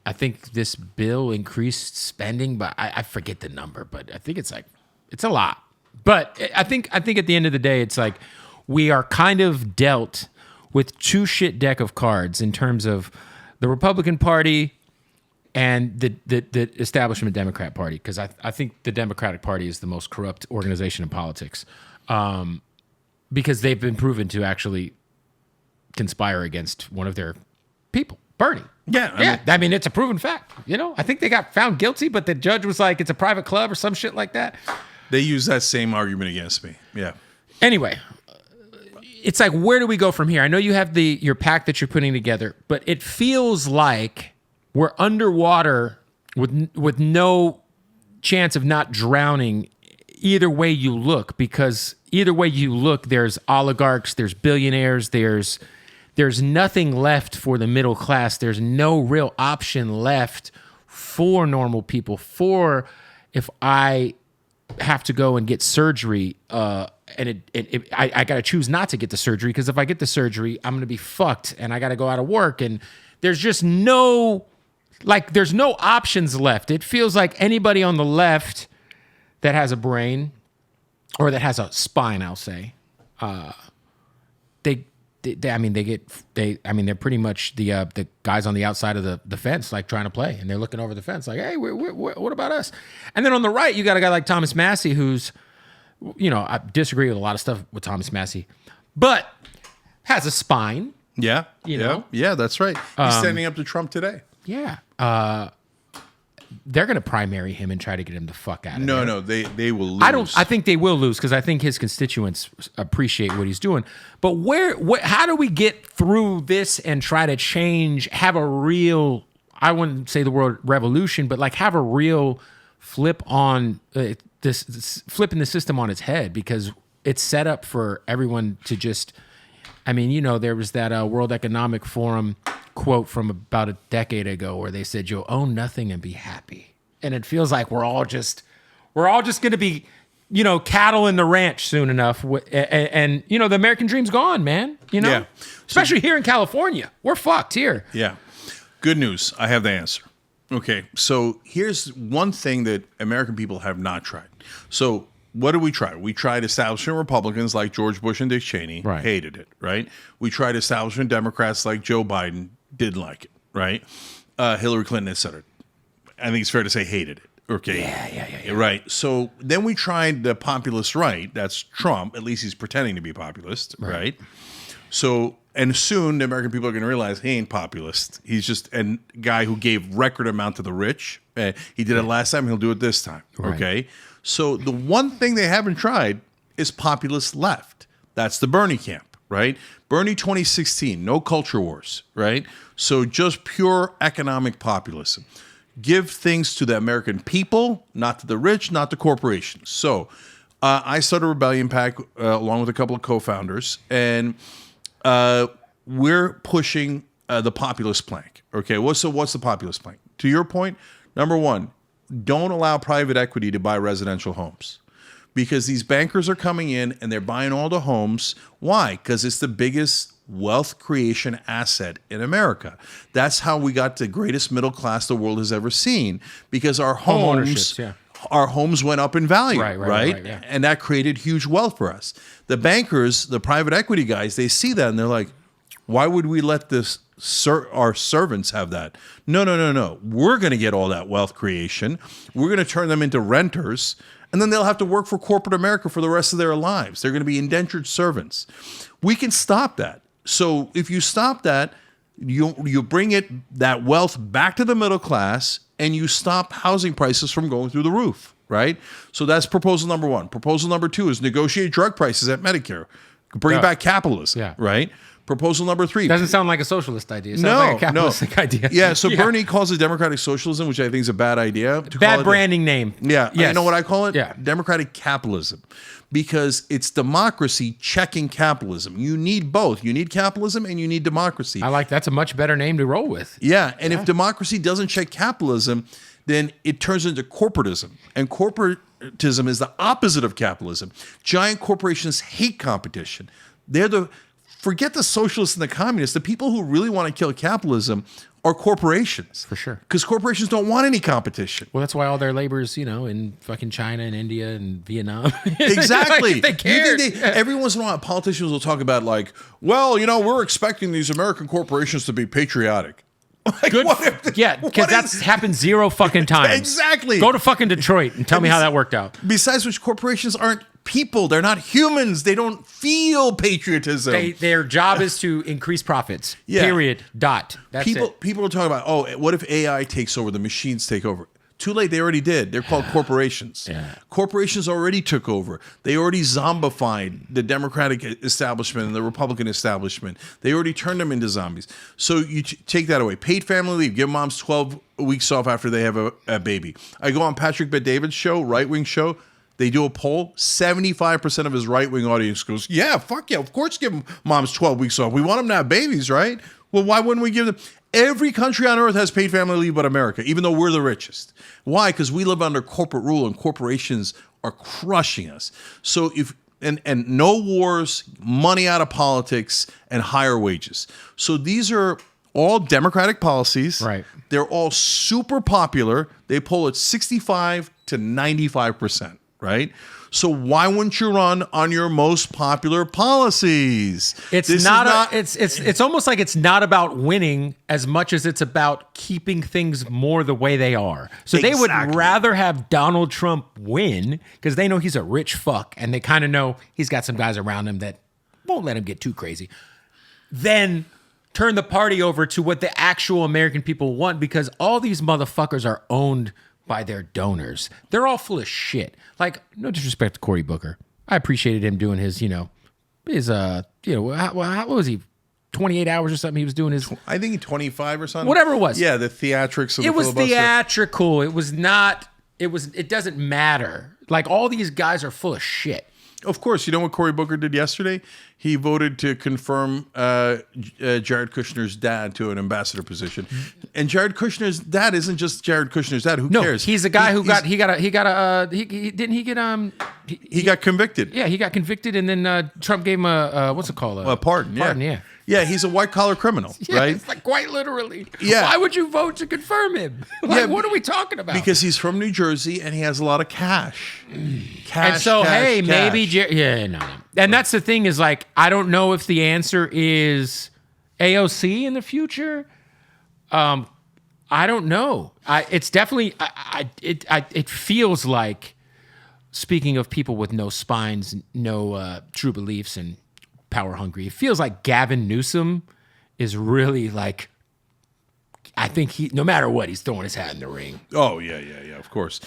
I think this bill increased spending, but I forget the number, but I think it's a lot. But I think at the end of the day, it's like we are kind of dealt with two shit deck of cards in terms of the Republican Party and the establishment Democrat Party, because I think the Democratic Party is the most corrupt organization in politics, because they've been proven to actually conspire against one of their people, Bernie. Yeah, I mean, it's a proven fact. I think they got found guilty, but the judge was like, it's a private club or some shit like that. They use that same argument against me. Yeah. Anyway, it's like, where do we go from here? I know you have your pack that you're putting together, but it feels like we're underwater with no chance of not drowning either way you look, because either way you look, there's oligarchs, there's billionaires, there's nothing left for the middle class. There's no real option left for normal people. For if I have to go and get surgery, and I got to choose not to get the surgery, because if I get the surgery, I'm going to be fucked and I got to go out of work. And there's just there's no options left. It feels like anybody on the left that has a brain or that has a spine, I'll say, they're pretty much the guys on the outside of the fence, like trying to play, and they're looking over the fence like, hey, what about us? And then on the right, you got a guy like Thomas Massie, who's, I disagree with a lot of stuff with Thomas Massie, but has a spine. Yeah. Yeah, that's right. He's standing up to Trump today. Yeah. They're going to primary him and try to get him the fuck out of there. No, they will lose. I think they will lose, because I think his constituents appreciate what he's doing. But how do we get through this and try to have a real, I wouldn't say the word revolution, but like have a real flip on flipping the system on its head, because it's set up for everyone to just, there was that World Economic Forum quote from about a decade ago where they said, you'll own nothing and be happy. And it feels like we're all just going to be, cattle in the ranch soon enough. And the American dream's gone, man. Yeah. Especially here in California. We're fucked here. Yeah. Good news. I have the answer. Okay. So here's one thing that American people have not tried. So what did we try? We tried establishment Republicans like George Bush and Dick Cheney. Right. Hated it, right? We tried establishment Democrats like Joe Biden. Didn't like it, right? Hillary Clinton, et cetera. I think it's fair to say hated it. Okay. Yeah. Right. So then we tried the populist right. That's Trump. At least he's pretending to be populist, right? So, and soon the American people are going to realize he ain't populist. He's just a guy who gave record amount to the rich. He did it last time. He'll do it this time. Right. Okay. So the one thing they haven't tried is populist left. That's the Bernie camp. Right? Bernie 2016, no culture wars, right? So just pure economic populism. Give things to the American people, not to the rich, not to corporations. So I started a Rebellion PAC along with a couple of co-founders, and we're pushing the populist plank. Okay, what's the populist plank? To your point, number one, don't allow private equity to buy residential homes. Because these bankers are coming in and they're buying all the homes. Why? Because it's the biggest wealth creation asset in America. That's how we got the greatest middle class the world has ever seen. Because our homes went up in value, right? Yeah. And that created huge wealth for us. The bankers, the private equity guys, they see that and they're like, why would we let our servants have that? No. We're going to get all that wealth creation. We're going to turn them into renters. And then they'll have to work for corporate America for the rest of their lives. They're going to be indentured servants. We can stop that. So if you stop that, you bring that wealth back to the middle class, and you stop housing prices from going through the roof, right? So that's proposal number one. Proposal number two is negotiate drug prices at Medicare. Bring back capitalism, right? Proposal number three. Doesn't sound like a socialist idea. It sounds like a capitalistic idea. Yeah, so Bernie calls it democratic socialism, which I think is a bad idea. Bad branding name. Yeah. Yes. You know what I call it? Yeah. Democratic capitalism. Because it's democracy checking capitalism. You need both. You need capitalism and you need democracy. That's a much better name to roll with. Yeah, and if democracy doesn't check capitalism, then it turns into corporatism. And corporatism is the opposite of capitalism. Giant corporations hate competition. Forget the socialists and the communists. The people who really want to kill capitalism are corporations. For sure. Because corporations don't want any competition. Well, that's why all their labor's, in fucking China and India and Vietnam. Exactly. Like, they care. Every once in a while, politicians will talk about like, well, we're expecting these American corporations to be patriotic. Like, Good. Because that's happened 0 fucking times. Exactly. Go to fucking Detroit and tell me how that worked out. Besides which, corporations aren't people. They're not humans. They don't feel patriotism. Their job is to increase profits. Yeah. Period. Dot. That's it. People are talking about, oh, what if AI takes over, the machines take over? Too late, they already did. They're called corporations. Yeah. Corporations already took over. They already zombified the Democratic establishment and the Republican establishment. They already turned them into zombies. So you take that away. Paid family leave. Give moms 12 weeks off after they have a baby. I go on Patrick Bet-David's show, right-wing show. They do a poll. 75% of his right-wing audience goes, yeah, fuck yeah, of course give moms 12 weeks off. We want them to have babies, right? Well, why wouldn't we give them? Every country on earth has paid family leave but America, even though we're the richest. Why? Because we live under corporate rule and corporations are crushing us. So and no wars, money out of politics, and higher wages. So these are all Democratic policies. Right. They're all super popular. They poll at 65 to 95%, right? So why wouldn't you run on your most popular policies? It's almost like it's not about winning as much as it's about keeping things more the way they are. So they would rather have Donald Trump win because they know he's a rich fuck and they kind of know he's got some guys around him that won't let him get too crazy. Then turn the party over to what the actual American people want because all these motherfuckers are owned by their donors. They're all full of shit. Like, no disrespect to Cory Booker. I appreciated him doing his, what was he, 28 hours or something he was doing his... I think 25 or something. Whatever it was. Yeah, the theatrics of the It was filibuster. theatrical. It was not... It doesn't matter. Like, all these guys are full of shit. Of course, you know what Cory Booker did yesterday? He voted to confirm Jared Kushner's dad to an ambassador position, and Jared Kushner's dad isn't just Jared Kushner's dad. Who cares? He's a guy he got convicted. Yeah, he got convicted, and then Trump gave him a what's it called? A pardon. Yeah. Yeah, he's a white collar criminal, right? It's like quite literally. Yeah. Why would you vote to confirm him? What are we talking about? Because he's from New Jersey and he has a lot of cash. And so, maybe... no. And that's the thing is like, I don't know if the answer is AOC in the future. I don't know. It's definitely... It feels like, speaking of people with no spines, no true beliefs and power hungry, it feels like Gavin Newsom is really like... I think no matter what, he's throwing his hat in the ring. Oh, yeah, of course.